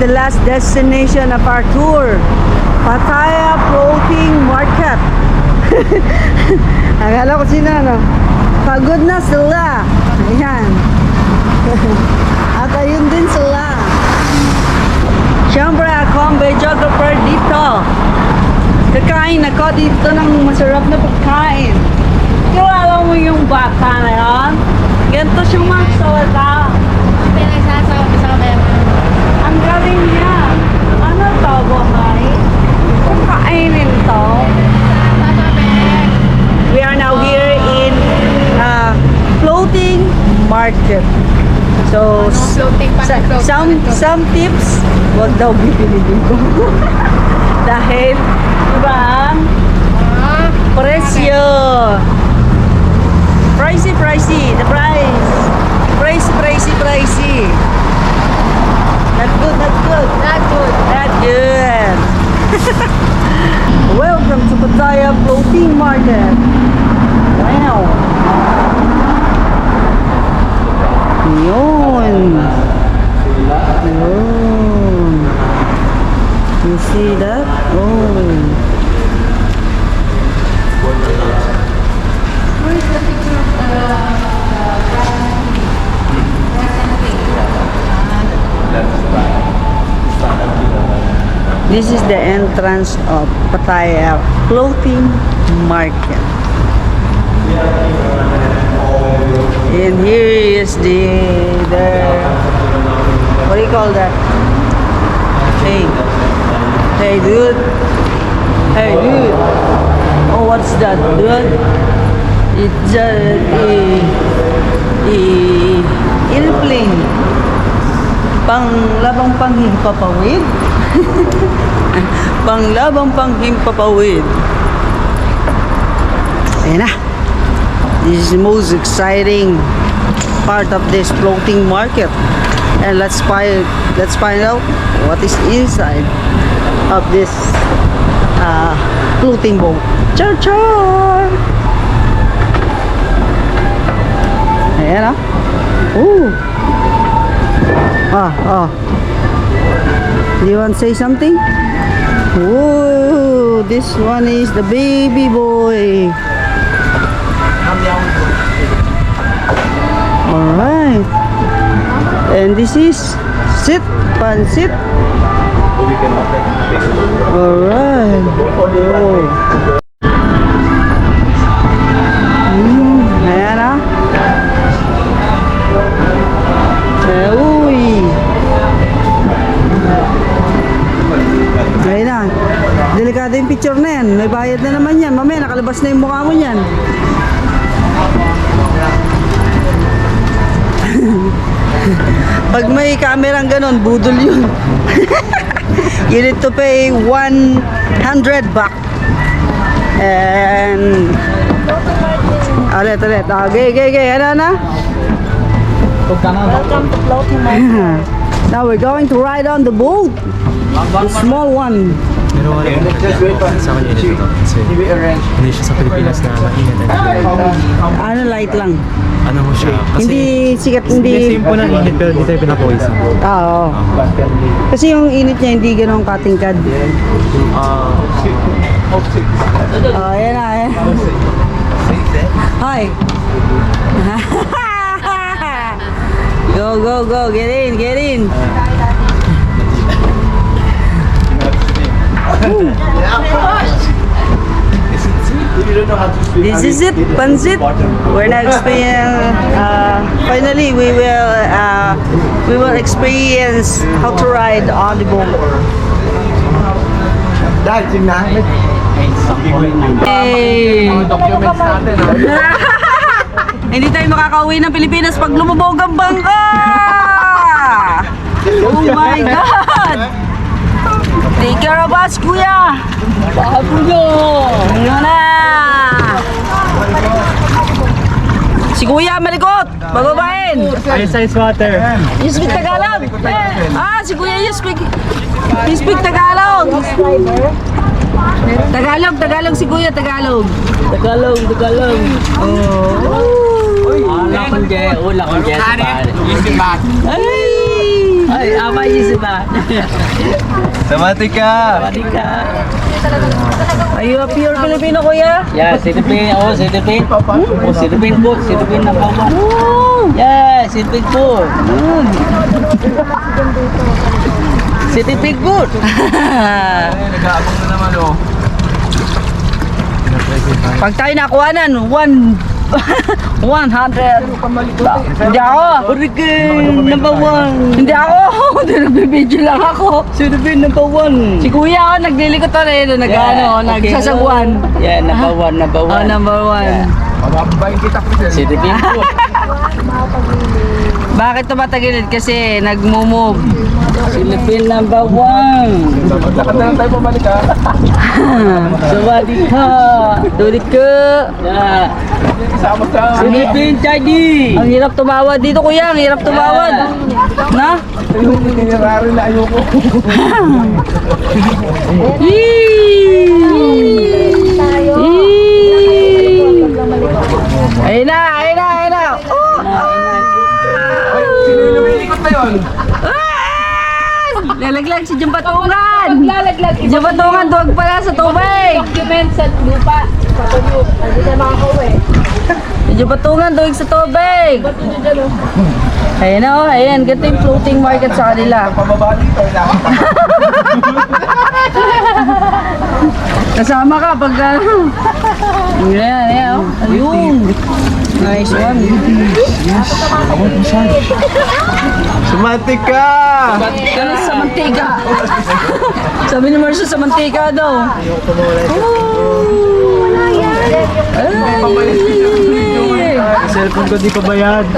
the last destination of our tour. Pattaya Floating Market. Akala ko sino, no? Pagod na sila. Ayan. At ayun din sila. Siyempre, ako ang videographer dito. Kakain ako dito ng masarap na pagkain. Kilala mo yung bata na yan? Ganito siyang magsalita. Pinagsasabi. Ang galing niya. Ano to, buhay? Kung kainin to. We are now here in floating market. So, some tips, wag daw bibili ko. Dahil, diba ang presyo. Pricey, the price. Pricey. Not good. Welcome to Pattaya Floating Market. Wow. Yun. You see that? Oh. Where is the picture of This is the entrance of Pattaya Floating Market. And here is the what do you call that? Hey dude. Oh, what's that, dude? It's airplane. Panglabang panghimpapawid. Panglabang panghimpapawid. Ayan na. This is the most exciting part of this floating market. And let's find out what is inside of this floating boat. Char! Ayan ah. Ooh. Do you want to say something? Ooh, this one is the baby boy. Alright. And this is Pansit. Alright. Ayan ah. Uy. Ayan na. Delikado yung picture na yan. May bayad na naman yan. Mamaya nakalabas na yung mukha mo yan. Pag may kamerang ganon, budol yun. You need to pay 100 baht. And ulit. Okay. Ano na? Welcome to floating market. Now we're going to ride on the boat. The small one. Pero wala akong sa kanya init ito kasi hindi siya sa Pilipinas na mainit. Ano, light lang. Ano mo siya? Kasi Hindi sikat, hindi. same po ng init pero hindi tayo pinapawisan. Oo. Kasi yung init niya hindi ganun katingkad. Oh, ayan na. Hi. Go. Get in. This is it, Pansit. We're now experiencing. Finally, we will experience how to ride on the boat. Hey! Hindi tayo makakauwi ng Pilipinas pag lumubog ang bangka! Oh my God! Take care of us, kuya! Kuya! Yun na! Si kuya malikot! Bababain! Ice water. You speak Tagalog? Si kuya you speak Tagalog! Tagalog si kuya, Tagalog. Oh. Wala kong jet, pare. Ay! Apa yun sila? Samatika! Are you a pure Filipino, kuya? Yeah, Silipin. Oh, Silipin. Oh, Silipin food. Silipin number 1. Yeah, Silipin food. Silipin food. Nag-aabang na naman oh. Pag tayo nakuhanan, 100. Hindi ako. Hurricane number 1. Hindi ako. Nagbibideo lang ako. Silipin number 1. Si kuya, naglilikot na rin. Nagsasagwan. Yeah, number 1, number 1. Oh, number 1. Mabababayin kita ko sir. Silipin food. Bakit tumatagilid? Kasi nagmo-move. Silipin number 1. Lakad na lang tayo pabalik ha. Sawadee ka. Tulit ka. Yeah. Kasama sa... Silipin Chinese. Ang hirap tumawad dito, kuya. Ang hirap tumawad. Na? Yung tinirari na ayoko. Ayun na, ayun na, ayun na. Sino yung lumilikot na yun? Lalaglag si Jumpatungan. Lalaglag. Si Jumpatungan, duwag pala sa tubig. Document sa lupa. Patulog. Hindi na makakauwi. Si Jumpatungan, duwag sa tubig. Bato nyo dyan oh. Ayun na, oh, ayan. Ganito yung floating market sa kanila. Pababa dito. Kasama ka pag Ayan, ayan, oh. Ayun. Nice one. Samatika! Ano sa mantika? Sabi ni Marcia sa mantika daw. Cellphone ko di pa bayad.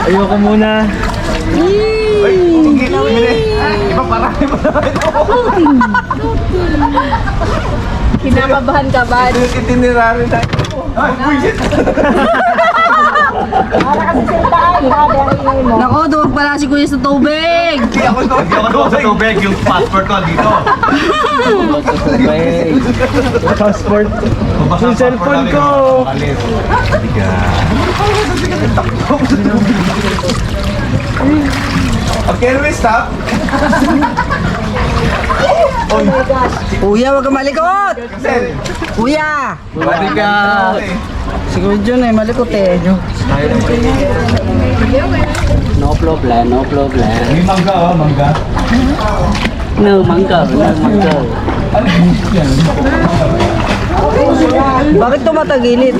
Ayoko muna. Iba parami mo na ito. Kinakabahan ka ba? Itinirari na ito. Ay, bullshit! Nako, duwag pala si kuya sa tubig. Hindi ako sa tubig. Yung passport ko dito. Passport. Yung cellphone ko. Okay, we stop. Kuya, wag ka malikot. Sel. Kuya. Balik ka. Si Kuya John ay malikot eh. No problem, no problem. May mangga oh, mangga. No mangga, no mangga. Bakit tumatagilid?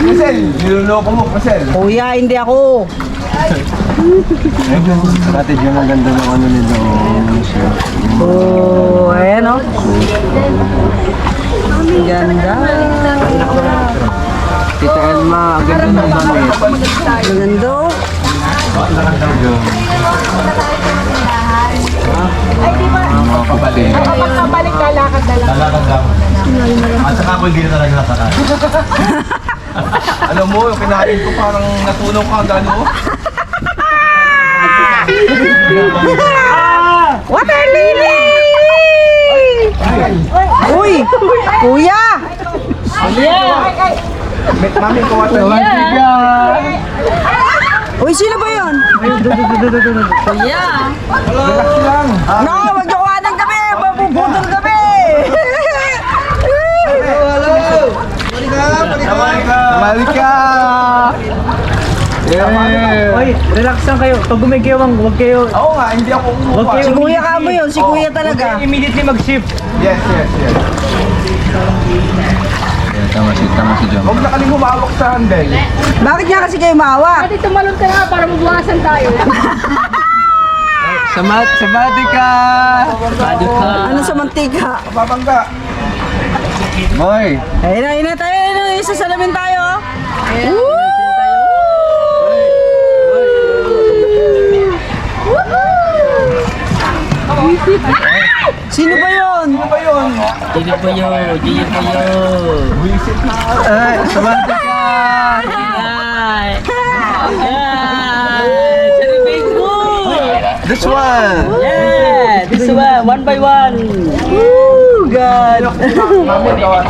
Marcel, niloloko mo, Marcel. Kuya, hindi ako. Dati dyan ang ganda ng ano nila. Oh, ayan oh. Ang ganda. Tita Elma, ang ganda ng damit. Ang ganda oh. Mga kabalik. Kapag kabalik ka, lakad na lang. Lalakad lang. At saka ako hindi na talaga nakakad. Alam mo, yung kinain ko parang natulog ka, gano mo? Water lily! Uy! Kuya! Mami ko water. Uy, sino ba yun? Kuya! Relax lang. No, wag niyo kuha ng gabi! Mabubudol gabi! Balik ka! Yeah! Oy, relax lang kayo. Pag gumigewang, huwag kayo... Oo nga, hindi ako umupa. Si kuya ka mo yun, si kuya talaga. Immediately mag-shift. Yes. Tama si John. Huwag na kaling humawak sa handle. Bakit nga kasi kayo maawa? Pati tumalon ka nga para mabuwasan tayo. Sabati ka! Ano sa mantika? Babangga. Boy! Ayun na tayo, ayun na, isa salamin tayo. Sino ba yun? Ano ba yun? Gigi po yun, gigi po yun. Wisit na. Sabati ka! Ay! Ay! Silipin food! This one! Yeah! This one by one. Woo! God! Mami, gawa.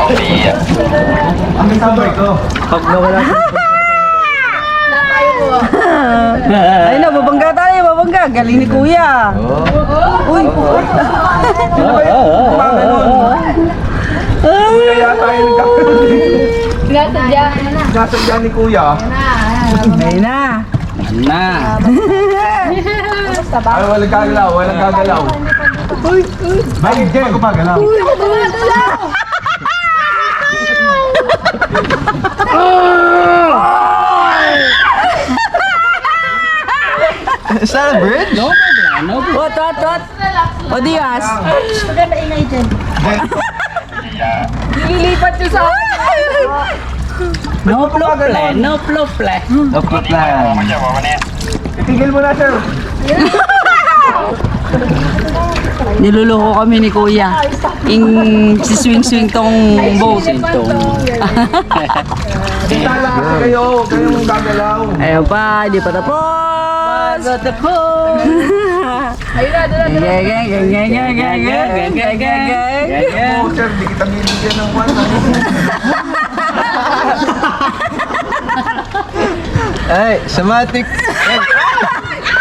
Ang sabay ko. Pag nawala Na tayo mo. Ayun na, babangga tayo, babangga. Galing ni Kuya. Uy. Kaya tayo Tinasadya. nagkasadya ni Kuya. Ayun na. Na. Ay, walang gagalaw, walang gagalaw. May Jem, gumagalaw. Is that a bridge? No problem, no problem. What? O Diaz. Nililipat nyo sa No problem, no problem. No plan. Itigil mo na, sir. Niluloko kami ni Kuya. Swing tong boat. Tala kasi kayo, kayong gagalaw. Ayun pa, di pa tapos. Ayun na, doon na. Oo, sir, di kita binigyan ng one. Ay, somatic.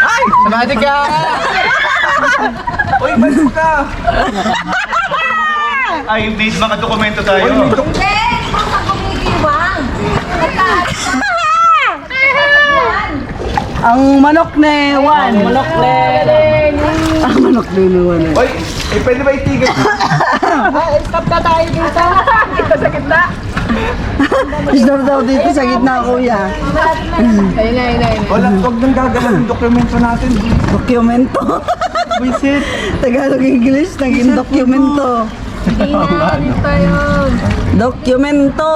Ay, somatic ka. Uy, balik ka. Ay, hindi mga dokumento tayo. Ang manok ni Juan. Manok le. Ang manok ni Juan. Uy, pwede ba itigil? Stop na tayo dito. Ito sa gitna. Stop daw dito sa gitna, Kuya. Ayun na. Wala, huwag nang gagalaw yung dokumento natin. Dokumento. Visit. Tagalog English, naging dokumento. Hindi na, dito yun. Dokumento.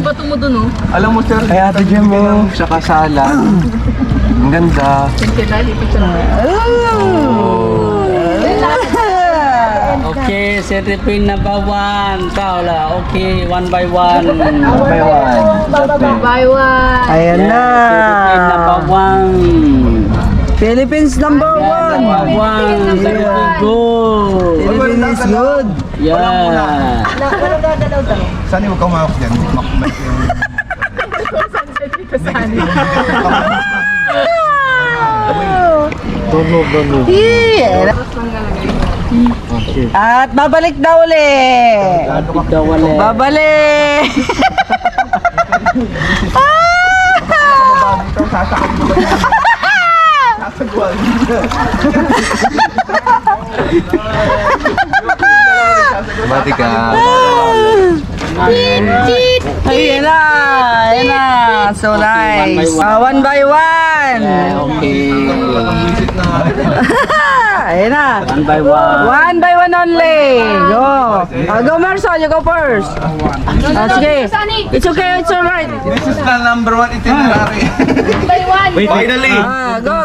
Bato mo dun, oh. Alam mo, sir, Kaya ito Jem mo sa kasalan. Ang ganda. Lipat siya na. Okay, Philippine number 1. Paula, okay, one by one. Buy one. Ayan na. Philippine number 1. Philippines number one. Number 1. Philippine good. Philippines is good. Yeah. saan yung kumawak dyan? Makbalik yung... Yeah. At babalik daw ulit. Ikaw wala. Babalik. Ito, sasakay mo ba yan? Sasagwan. Somatic ka. Ayan na. Ayan na. So nice. One by one. Okay. Ayan na. One by one. One by one only. Go. Go Marcel, you go first. Sige. It's okay, it's alright. This is the number one itinerary. Buy one. Finally! Go.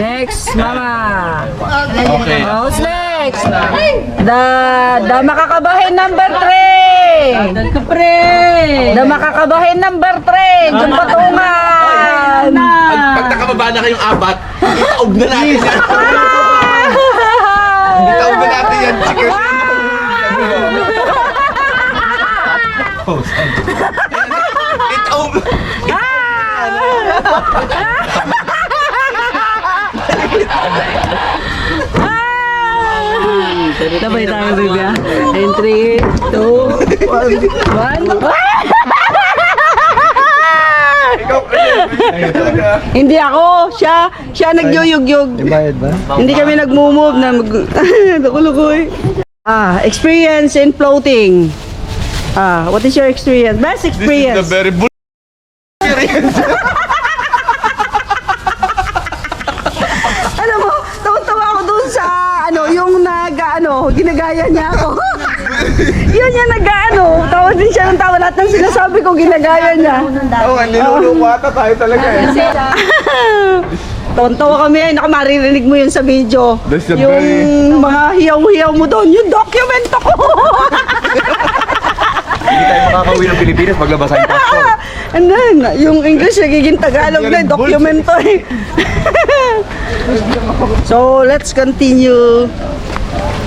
Next, Mama. Okay. Who's next? The makakabahin number 3. Kapre. The makakabahin number 3. Yung patungan. Pag nakababa na kayong apat, itaob na natin yan. Itaob na natin yan. Itaob. Sabay tayo, baby. In 3, 2, 1. Hindi ako, siya nagyuyugyug. Bayad ba? Hindi kami nagmo-move na nakulukoy. Experience in floating. What is your experience? Best experience. very bull. Alam mo, tawa-tawa ako dun sa yung ginagaya niya ako. Yun yung tawa din siya ng tawa. Lahat ng sinasabi ko, ginagaya niya. Oo, niluloko ata tayo talaga eh. Tawa-tawa kami, nakamaririnig mo yun sa video. That's the Yung very- mga hiyaw-hiyaw mo doon, yung dokumento ko. Hindi tayo makakauwi ng Pilipinas pag labas ang passport. And then, yung English nagiging Tagalog na, dokumento eh. So, let's continue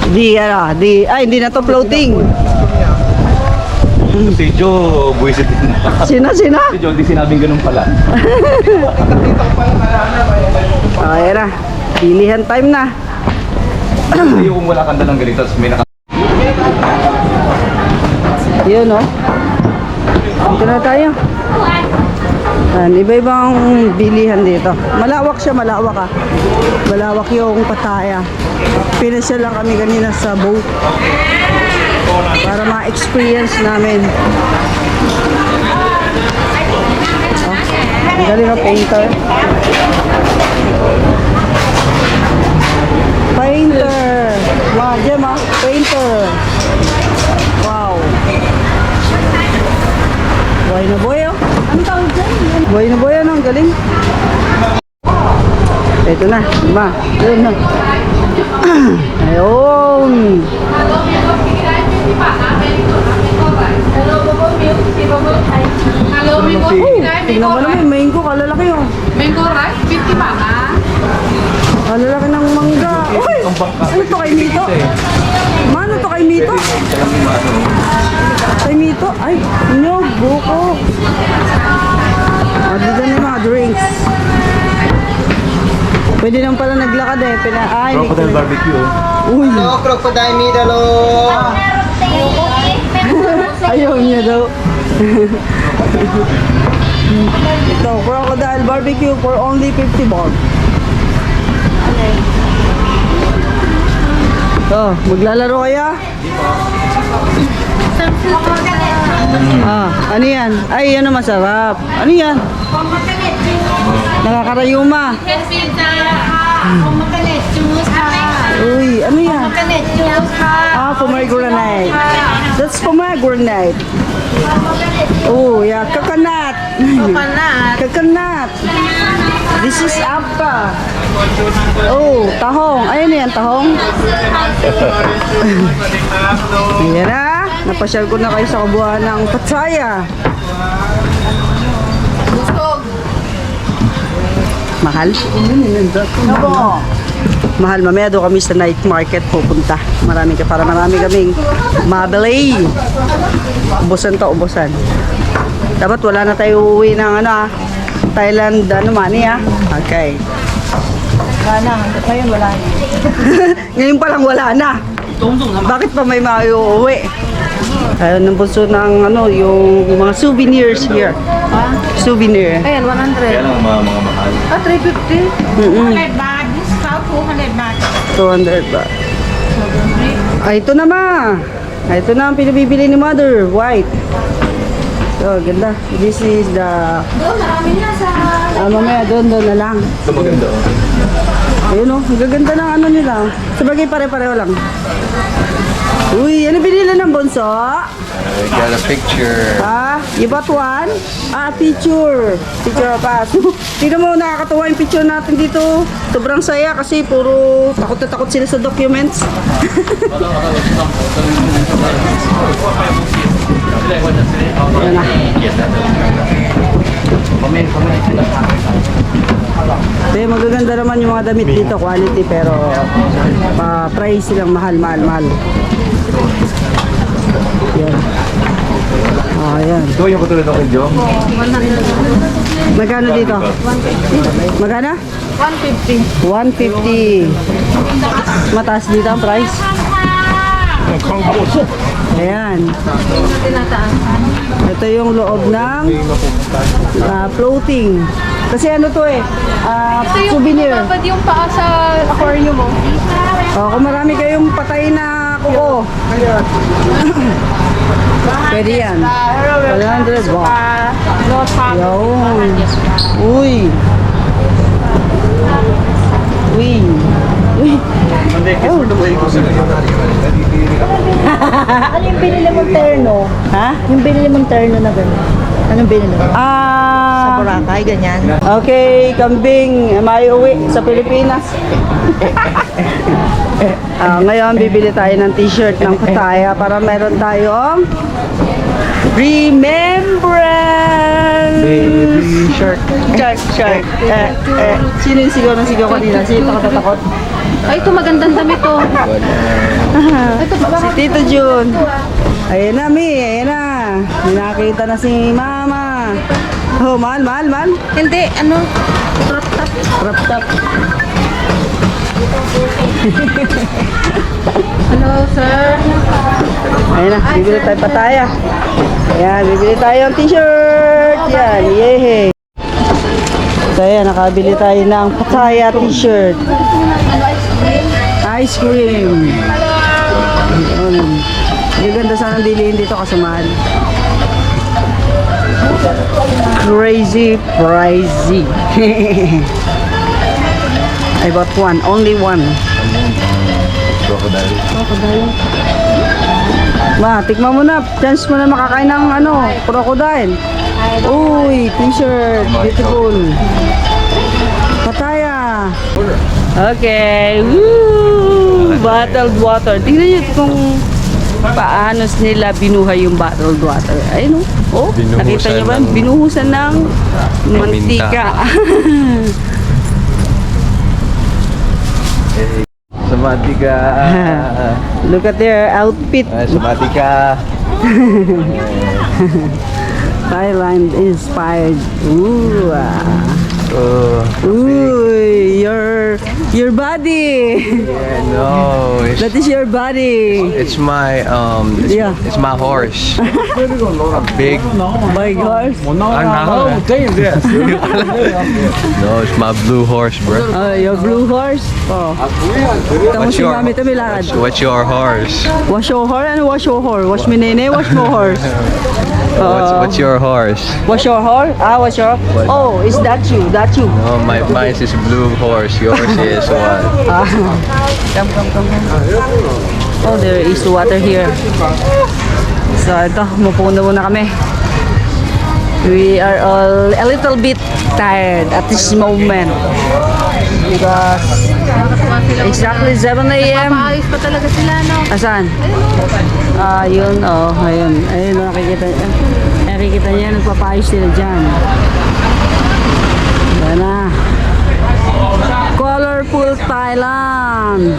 hindi na to floating. Si Joe, buwisit din. Sina? Si Joe, di sinabing ganun pala. Okay na. Pilihan time na. Kasi yung wala kang dalang ganito, tapos may naka... Yun, oh. Dito na tayo. Iba-ibang bilihan dito. Malawak siya, malawak ah. Malawak yung Pattaya. Pinasyal lang kami kanina sa boat para ma-experience namin. Oh, ang galing ang painter. Painter! Mga gem ah, painter! Wow! Buhay na buhay oh! Ano tawag dyan? Buhay na buhay ano, ang galing! Ito na, ma, yun na. Ayun! Tingnan mo naman, mango, kalalaki oh. Mango rice, 50 ba ka? Kalalaki ng mangga. Uy! Ano to kay Mito? Mano to kay Mito? Kay Mito? Ay, nyog, buko. Dito na yung mga drinks. Pwede naman pala naglakad eh. Crocodile barbecue. Uy! Hello, crocodile meat, hello. Ayaw niya daw. Ito, crocodile barbecue for only 50 baht. So, maglalaro kaya? Ano yan? Ay, ano masarap. Ano yan? Nakakarayuma. Uy, ano yan? Pomegranate. That's pomegranate. Oh, yeah, coconut. Coconut. This is appa. Oh, tahong. Ayun yan, tahong. Ayan na. Napasyal ko na kayo sa kabuuan ng Pattaya. Mahal? Mahal, mamaya doon kami sa night market pupunta. Marami kaming mabili. Ubusan to, ubusan. Dapat wala na tayo uuwi ng Thailand, money Okay. Ngayon wala na. Ngayon palang wala na. Bakit pa may mauuwi? Ayun, ng bunso ng yung mga souvenirs here. Souvenir. Ayan, 100. Kaya lang mga mahal. 350. 200 baht. Discount 200 baht. 200 ba? Ito na ma. Ito na ang pinabibili ni Mother. White. So, ganda. This is the... Doon, marami na sa... mamaya doon na lang. Ito maganda. Ayun o, ang gaganda ng nila. Sabagay pare-pareho lang. Uy, ano binili ng bunso? I got a picture. You bought one? Picture. Picture pa. Tingnan mo, nakakatawa yung picture natin dito. Sobrang saya kasi puro takot na takot sila sa documents. Yan na. Kaya magaganda naman yung mga damit dito, quality, pero price silang mahal. Yan. Ayan. Ito yung katulad ng kay Joe. Magkano dito? Magkano? 150. 150. Mataas dito ang price. Ayan. Ito yung loob ng floating. Kasi ano to souvenir. Babad yung paa sa aquarium mo. Kung marami kayong patay na kuko. Pwede yan. 100 baht. No problem. Yun. Uy. Ano yung binili mong terno? Ha? Yung binili mong terno na gano'n. Anong binili mo? Sa Boracay, ganyan. Okay, kambing, may uwi sa Pilipinas. Ngayon, bibili tayo ng t-shirt ng Pattaya para meron tayong remembrance! Baby shark. Shark. Sino yung sigaw ng sigaw kanina? Sino takot? Ay, ito magandang damit to. Si Tito Jun. Ayan na, Mi. Ayan na. May nakita na si Mama. Oh, mahal. Hindi, ano? Crop top. Crop top. Hello, sir. Ayun na, bibili tayo pataya. Ayan, bibili tayo ng t-shirt. Yan, yehey. So ayan, nakabili tayo ng pataya t-shirt. Ice cream. Ayun. Ang ganda sana bilihin dito kasi mahal. Crazy pricey. I bought one, only one. Ma, tikman mo na. Chance mo na makakain ng crocodile. Uy, t-shirt. Beautiful. Pataya. Okay. Woo! Bottled water. Tingnan nyo kung paano nila binuhay yung bottled water. Ayun oh. Nakita nyo ba? Binuhusan ng mantika. Sumati ka. Look at their outfit. Sumati ka. Thailand inspired. Ooh. Uy, your body. Yeah, no. That is your body. It's my Yeah. it's my horse. A big My gosh. no, it's my blue horse, bro. Your blue horse. Oh. Tamo si Mami Tamilad. What's your horse? Wash your horse. Ano wash your horse? Wash me nene, wash mo horse. What's your horse? Wash your horse? Wash your. Oh, is that you? That you? Oh, mine is blue horse. Yours is what? Come. Oh, there is water here. So, ito, muna kami. We are all a little bit tired at this moment. Because exactly 7 a.m. Paayos pa talaga sila, no? Asan? Ayun, ayun. Ayun, nakikita niya, nagpapayos sila dyan. Yan na. Colorful Thailand.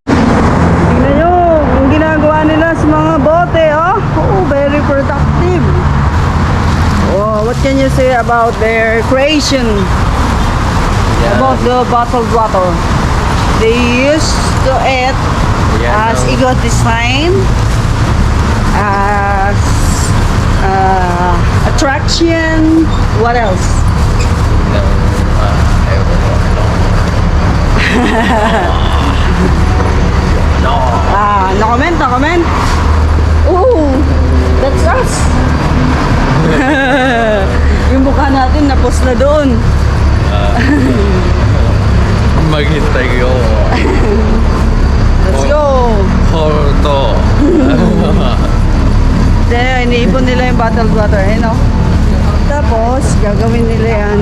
Tingnan nyo, yung ginagawa nila sa mga bote, oh. Oh, very productive. Oh, what can you say about their creation? About the bottled water? They used to it as eco design, as attraction. What else? No comment. Ooh, that's us. Yung mukha natin na-post na doon. Maghintay ko. Let's go. Horto. Then, iniipon nila yung bottled water, no? Tapos, gagawin nila yan.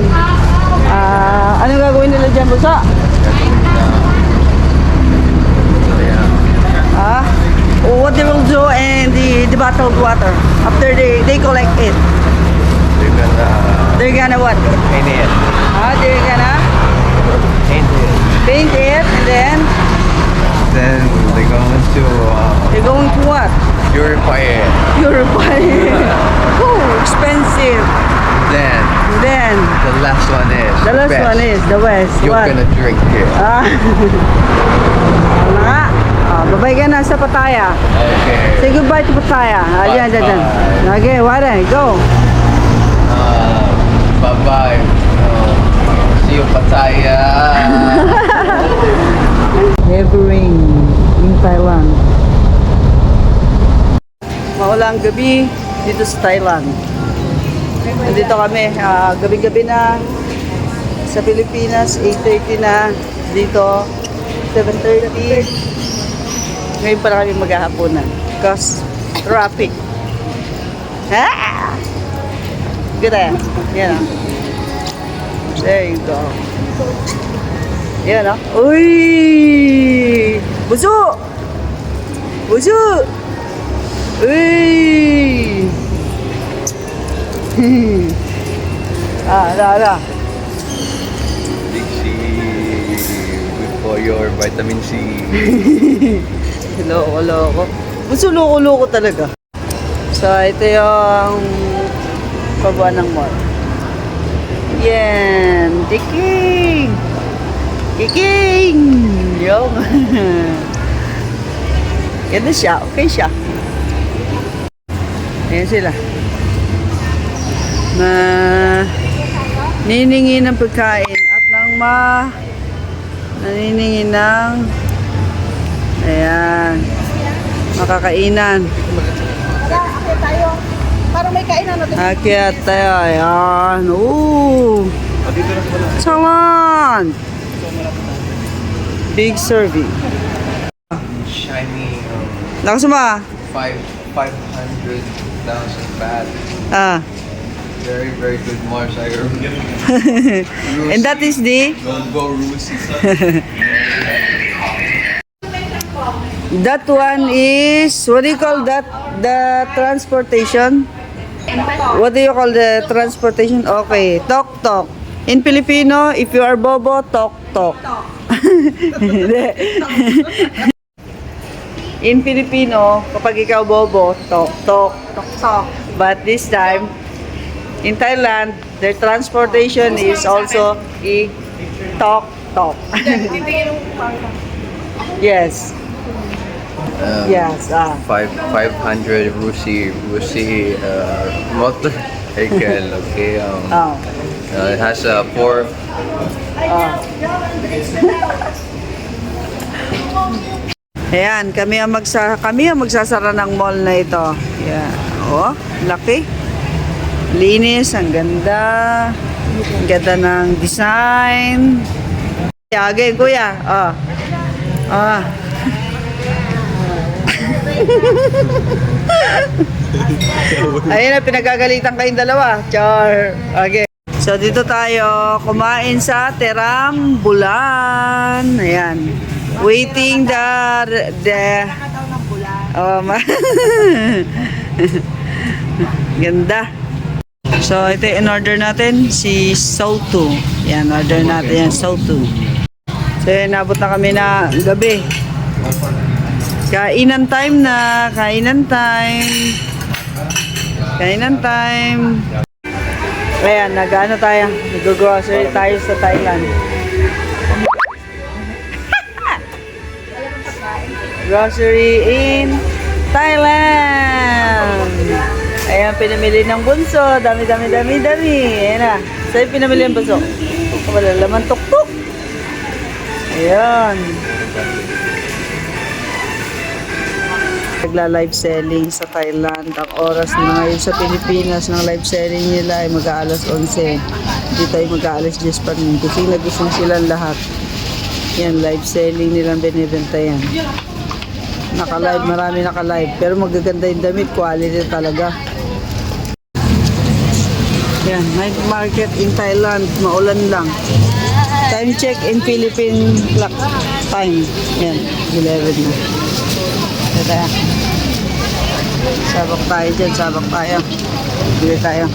Ano gagawin nila dyan, Busa? What they will do in the bottled water after they collect it? They're gonna what? Paint it. They're gonna paint it and then They're going to they're going to what? purify it. Purify it. Oh, expensive. Then the last one is The last best. one is the West. You're What? gonna drink it. Ano nga? Babay ka na sa Pataya. Okay. Say goodbye to Pataya. Dyan. Okay, wala. Go. Bye-bye. See you, Pattaya. Heavy rain in Thailand. Maulang gabi dito sa Thailand. Nandito kami, gabi-gabi na sa Pilipinas, 8:30 na dito, 7:30. Ngayon pa kami maghahaponan because traffic. Good eh. Yan ah. There you go. Yan ah. Uy! Buso! Uy! Ala. Big C. Good for your vitamin C. Loko. Buso, loko talaga. So, ito yung pabuan ng mall. Yan. Tiking! Tiking! Yung. Ganda siya. Okay siya. Ayan sila. Na niningi ng pagkain at nang naniningin ng ayan makakainan. Parang may kainan natin. Akyat tayo. Ayan. Ooh. Salon. Big serving. Shiny, Lakas mo ah. 500,000 baht. Ah. Very, very good motorcycle. And that is the Go Rusi. that one is what do you call that? The transportation? What do you call the transportation? Okay, tok tok. In Filipino, if you are bobo, tok tok. In Filipino, kapag ikaw bobo, tok tok tok tok. But this time, in Thailand, their transportation is also tok tok. Yes. Yes. 500 Rusi motorcycle. Okay. Oh. It has a 4. Ayan, kami ang magsasara ng mall na ito. Yeah. Oh, laki. Linis, ang ganda. Ang ganda ng design. Again, kuya. Ah. Ah. Ayun na, pinagagalitan kayong dalawa. Char. Okay. So, dito tayo kumain sa Terambulan. Ayan. Waiting the oh, ganda. So, ito in order natin si Soto. Yan, order natin yan, Soto. So, yan, nabot na kami na gabi. Kainan time na, kainan time. Kainan time. Ayan, nag-ano tayo, nag-grocery tayo sa Thailand. Grocery in Thailand. Ayan, pinamili ng bunso. Dami. Ayan na. Sa'yo pinamili ng bunso. Wala laman tuktok. Ayan. Nagla-live selling sa Thailand. Ang oras na ngayon sa Pilipinas ng live selling nila ay mag-aalas 11. Dito ay mag-aalas 10 pa rin. Kasi nagising silang lahat. Yan, live selling nilang binibenta yan. Naka-live, marami naka-live. Pero magaganda yung damit, quality talaga. Yan, night market in Thailand. Maulan lang. Time check in Philippine clock time. Yan, 11 na. Ito. Sabak tayo dyan, sabak tayo. Bili tayo.